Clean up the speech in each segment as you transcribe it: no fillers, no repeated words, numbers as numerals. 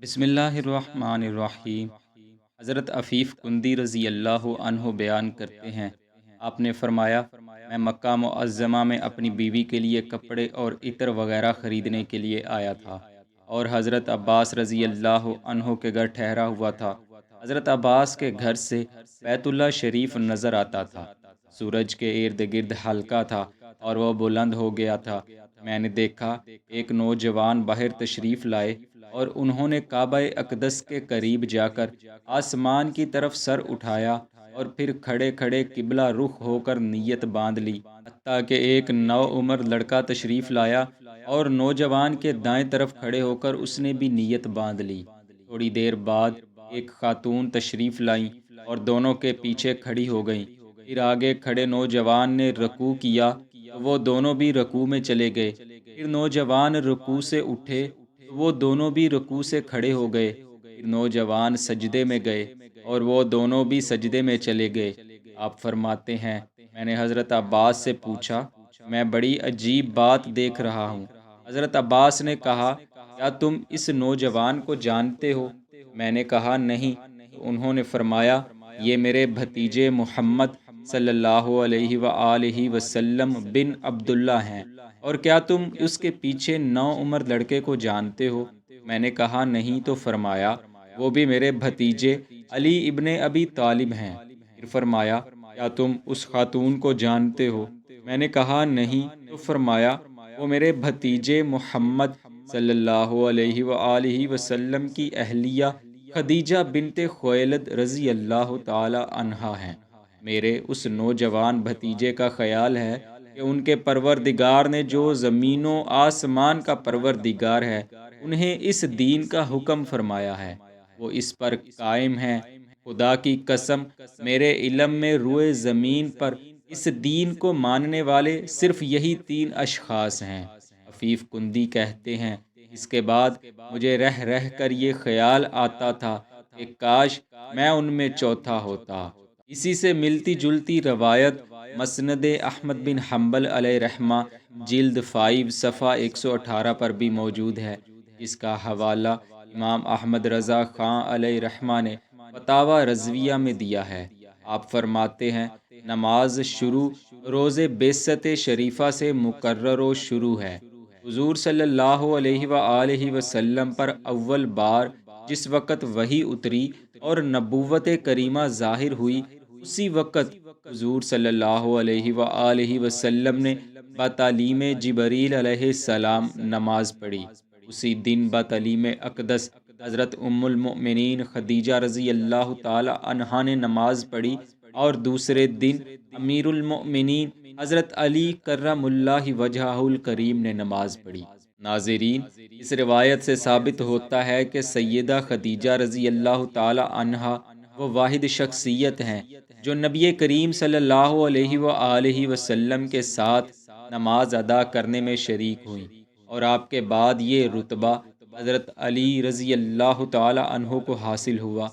بسم اللہ الرحمن الرحیم۔ حضرت عفیف کندی رضی اللہ عنہ بیان کرتے ہیں، آپ نے فرمایا، میں مکہ معظمہ میں اپنی بیوی کے لیے کپڑے اور عطر وغیرہ خریدنے کے لیے آیا تھا اور حضرت عباس رضی اللہ عنہ کے گھر ٹھہرا ہوا تھا۔ حضرت عباس کے گھر سے بیت اللہ شریف نظر آتا تھا۔ سورج کے ارد گرد ہلکا تھا اور وہ بلند ہو گیا تھا۔ میں نے دیکھا ایک نوجوان باہر تشریف لائے اور انہوں نے کعبہ اقدس کے قریب جا کر آسمان کی طرف سر اٹھایا اور پھر کھڑے کھڑے قبلہ رخ ہو کر نیت باندھ لی، حتیٰ کہ ایک نوعمر لڑکا تشریف لایا اور نوجوان کے دائیں طرف کھڑے ہو کر اس نے بھی نیت باندھ لی۔ تھوڑی دیر بعد ایک خاتون تشریف لائیں اور دونوں کے پیچھے کھڑی ہو گئیں۔ پھر آگے کھڑے نوجوان نے رکوع کیا تو وہ دونوں بھی رکوع میں چلے گئے۔ پھر نوجوان رکوع سے اٹھے تو وہ دونوں بھی رکوع سے کھڑے ہو گئے۔ پھر نوجوان سجدے میں گئے اور وہ دونوں بھی سجدے میں چلے گئے۔ آپ فرماتے ہیں، میں نے حضرت عباس سے پوچھا، میں بڑی عجیب بات دیکھ رہا ہوں۔ حضرت عباس نے کہا، کیا تم اس نوجوان کو جانتے ہو؟ میں نے کہا نہیں۔ تو انہوں نے فرمایا، یہ میرے بھتیجے محمد صلی اللہ علیہ وآلہ وسلم بن عبداللہ ہیں۔ اور کیا تم اس کے پیچھے نوعمر لڑکے کو جانتے ہو؟ میں نے کہا نہیں۔ تو فرمایا، وہ بھی میرے بھتیجے علی ابن ابی طالب ہیں۔ پھر فرمایا، کیا تم اس خاتون کو جانتے ہو؟ میں نے کہا نہیں۔ تو فرمایا، وہ میرے بھتیجے محمد صلی اللہ علیہ وآلہ وسلم کی اہلیہ خدیجہ بنت خویلد رضی اللہ تعالی عنہا ہیں۔ میرے اس نوجوان بھتیجے کا خیال ہے کہ ان کے پروردگار نے، جو زمین و آسمان کا پروردگار ہے، انہیں اس دین کا حکم فرمایا ہے، وہ اس پر قائم ہیں۔ خدا کی قسم، میرے علم میں روئے زمین پر اس دین کو ماننے والے صرف یہی 3 اشخاص ہیں۔ عفیف کندی کہتے ہیں، اس کے بعد مجھے رہ رہ کر یہ خیال آتا تھا کہ کاش میں ان میں چوتھا ہوتا۔ اسی سے ملتی جلتی روایت مسند احمد بن حنبل علیہ رحمہ جلد 5 صفحہ 118 پر بھی موجود ہے، جس کا حوالہ امام احمد رضا خان علیہ رحمہ نے فتاوی رضویہ میں دیا ہے۔ آپ فرماتے ہیں، نماز شروع روز بعثت شریفہ سے مقرر و شروع ہے۔ حضور صلی اللہ علیہ وآلہ وسلم پر اول بار جس وقت وحی اتری اور نبوت کریمہ ظاہر ہوئی، اسی وقت حضور صلی اللہ علیہ وآلہ وسلم نے بتعلیم جبریل علیہ السلام نماز پڑھی۔ اسی دن بتعلیم اقدس حضرت ام المؤمنین خدیجہ رضی اللہ تعالی عنہا نے نماز پڑھی اور دوسرے دن امیر المؤمنین حضرت علی کرم اللہ وجہہ الکریم نے نماز پڑھی۔ ناظرین، اس روایت سے ثابت ہوتا ہے کہ سیدہ خدیجہ رضی اللہ تعالی عنہا وہ واحد شخصیت ہیں جو نبی کریم صلی اللہ علیہ وآلہ وسلم کے ساتھ نماز ادا کرنے میں شریک ہوئیں، اور آپ کے بعد یہ رتبہ حضرت علی رضی اللہ تعالی عنہ کو حاصل ہوا۔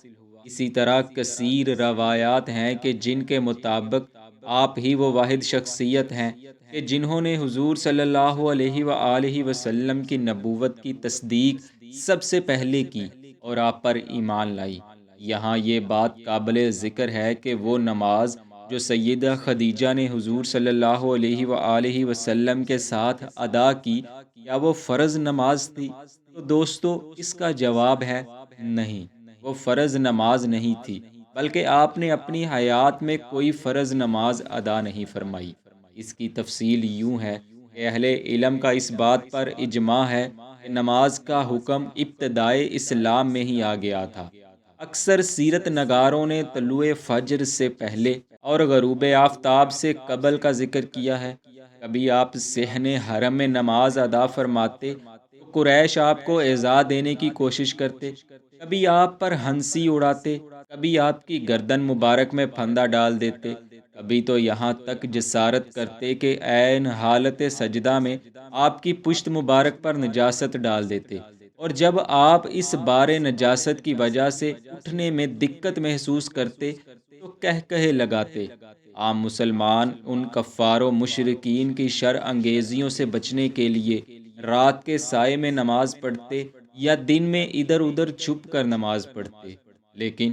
اسی طرح کثیر روایات ہیں کہ جن کے مطابق آپ ہی وہ واحد شخصیت ہیں کہ جنہوں نے حضور صلی اللہ علیہ وآلہ وسلم کی نبوت کی تصدیق سب سے پہلے کی اور آپ پر ایمان لائی۔ یہاں یہ بات قابل ذکر ہے کہ وہ نماز جو سیدہ خدیجہ نے حضور صلی اللہ علیہ وآلہ وسلم کے ساتھ ادا کی، کیا وہ فرض نماز تھی؟ تو دوستو، اس کا جواب ہے نہیں، وہ فرض نماز نہیں تھی، بلکہ آپ نے اپنی حیات میں کوئی فرض نماز ادا نہیں فرمائی۔ اس کی تفصیل یوں ہے کہ اہل علم کا اس بات پر اجماع ہے کہ نماز کا حکم ابتدائے اسلام میں ہی آ گیا تھا۔ اکثر سیرت نگاروں نے طلوع فجر سے پہلے اور غروب آفتاب سے قبل کا ذکر کیا ہے۔ کبھی آپ صحن حرم میں نماز ادا فرماتے تو قریش آپ کو ایذا دینے کی کوشش کرتے، کبھی آپ پر ہنسی اڑاتے، کبھی آپ کی گردن مبارک میں پھندا ڈال دیتے، کبھی تو یہاں تک جسارت کرتے کہ عین حالت سجدہ میں آپ کی پشت مبارک پر نجاست ڈال دیتے، اور جب آپ اس بار نجاست کی وجہ سے اٹھنے میں دقت محسوس کرتے تو کہے لگاتے۔ عام مسلمان ان کفار و مشرکین کی شر انگیزیوں سے بچنے کے لیے رات کے سائے میں نماز پڑھتے یا دن میں ادھر ادھر چھپ کر نماز پڑھتے، لیکن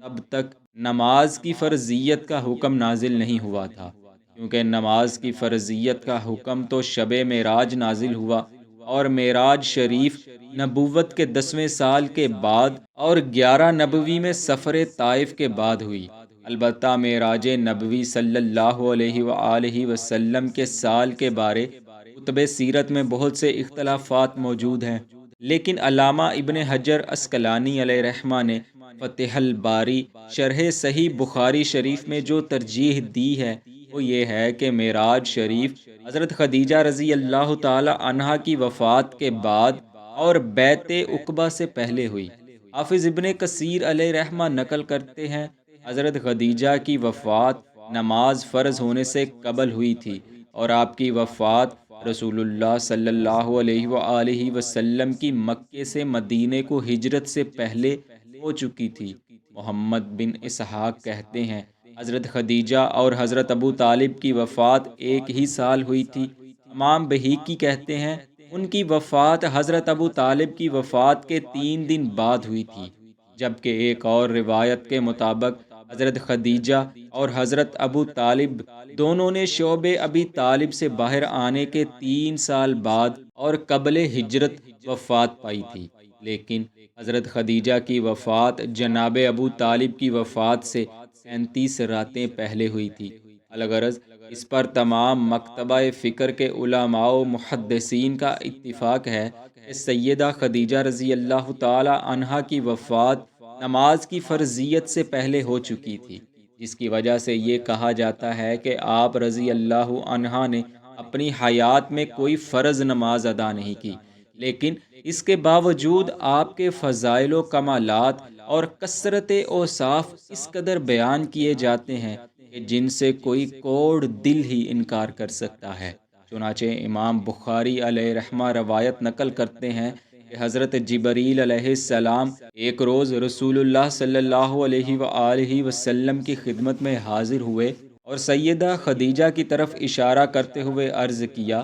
اب تک نماز کی فرضیت کا حکم نازل نہیں ہوا تھا، کیونکہ نماز کی فرضیت کا حکم تو شب معراج نازل ہوا، اور معراج شریف نبوت کے 10ویں سال کے بعد اور 11 نبوی میں سفر طائف کے بعد ہوئی۔ البتہ معراج نبوی صلی اللہ علیہ وآلہ وسلم کے سال کے بارے کتب سیرت میں بہت سے اختلافات موجود ہیں، لیکن علامہ ابن حجر عسقلانی علیہ رحمہ نے فتح الباری شرح صحیح بخاری شریف میں جو ترجیح دی ہے وہ یہ ہے کہ معراج شریف حضرت خدیجہ رضی اللہ تعالی عنہا کی وفات کے بعد اور بیعت عقبہ سے پہلے ہوئی۔ حافظ ابن کثیر علیہ رحمہ نقل کرتے ہیں حضرت خدیجہ کی وفات نماز فرض ہونے سے قبل ہوئی تھی، اور آپ کی وفات رسول اللہ صلی اللہ علیہ وآلہ وسلم کی مکے سے مدینے کو ہجرت سے پہلے ہو چکی تھی۔ محمد بن اسحاق کہتے ہیں حضرت خدیجہ اور حضرت ابو طالب کی وفات ایک ہی سال ہوئی تھی۔ امام بہیقی کہتے ہیں ان کی وفات حضرت ابو طالب کی وفات کے 3 دن بعد ہوئی تھی، جبکہ ایک اور روایت کے مطابق حضرت خدیجہ اور حضرت ابو طالب دونوں نے شعب ابی طالب سے باہر آنے کے 3 سال بعد اور قبل ہجرت وفات پائی تھی، لیکن حضرت خدیجہ کی وفات جناب ابو طالب کی وفات سے 37 راتیں پہلے ہوئی تھی۔ الغرض اس پر تمام مکتبہ فکر کے علماء و محدثین کا اتفاق ہے کہ سیدہ خدیجہ رضی اللہ تعالی عنہا کی وفات نماز کی فرضیت سے پہلے ہو چکی تھی، جس کی وجہ سے یہ کہا جاتا ہے کہ آپ رضی اللہ عنہا نے اپنی حیات میں کوئی فرض نماز ادا نہیں کی، لیکن اس کے باوجود آپ کے فضائل و کمالات اور کثرت اوصاف اس قدر بیان کیے جاتے ہیں کہ جن سے کوئی کوڑ دل ہی انکار کر سکتا ہے۔ چنانچہ امام بخاری علیہ رحمہ روایت نقل کرتے ہیں کہ حضرت جبریل علیہ السلام ایک روز رسول اللہ صلی اللہ علیہ وآلہ وسلم کی خدمت میں حاضر ہوئے اور سیدہ خدیجہ کی طرف اشارہ کرتے ہوئے عرض کیا،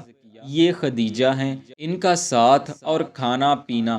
یہ خدیجہ ہیں، ان کا ساتھ اور کھانا پینا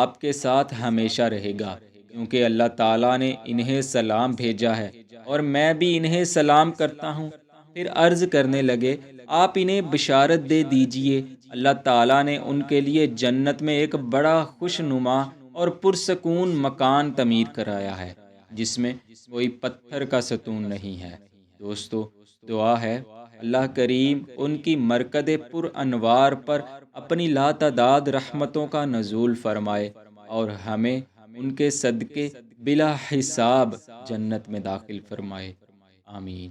آپ کے ساتھ ہمیشہ رہے گا، کیونکہ اللہ تعالیٰ نے انہیں سلام بھیجا ہے اور میں بھی انہیں سلام کرتا ہوں۔ پھر عرض کرنے لگے، آپ انہیں بشارت دے دیجئے، اللہ تعالیٰ نے ان کے لیے جنت میں ایک بڑا خوش نما اور پرسکون مکان تعمیر کرایا ہے، جس میں کوئی پتھر کا ستون نہیں ہے۔ دوستو، دعا ہے اللہ کریم ان کی مرکز پر انوار پر اپنی لاتعداد رحمتوں کا نزول فرمائے اور ہمیں ان کے صدقے بلا حساب جنت میں داخل فرمائے، آمین۔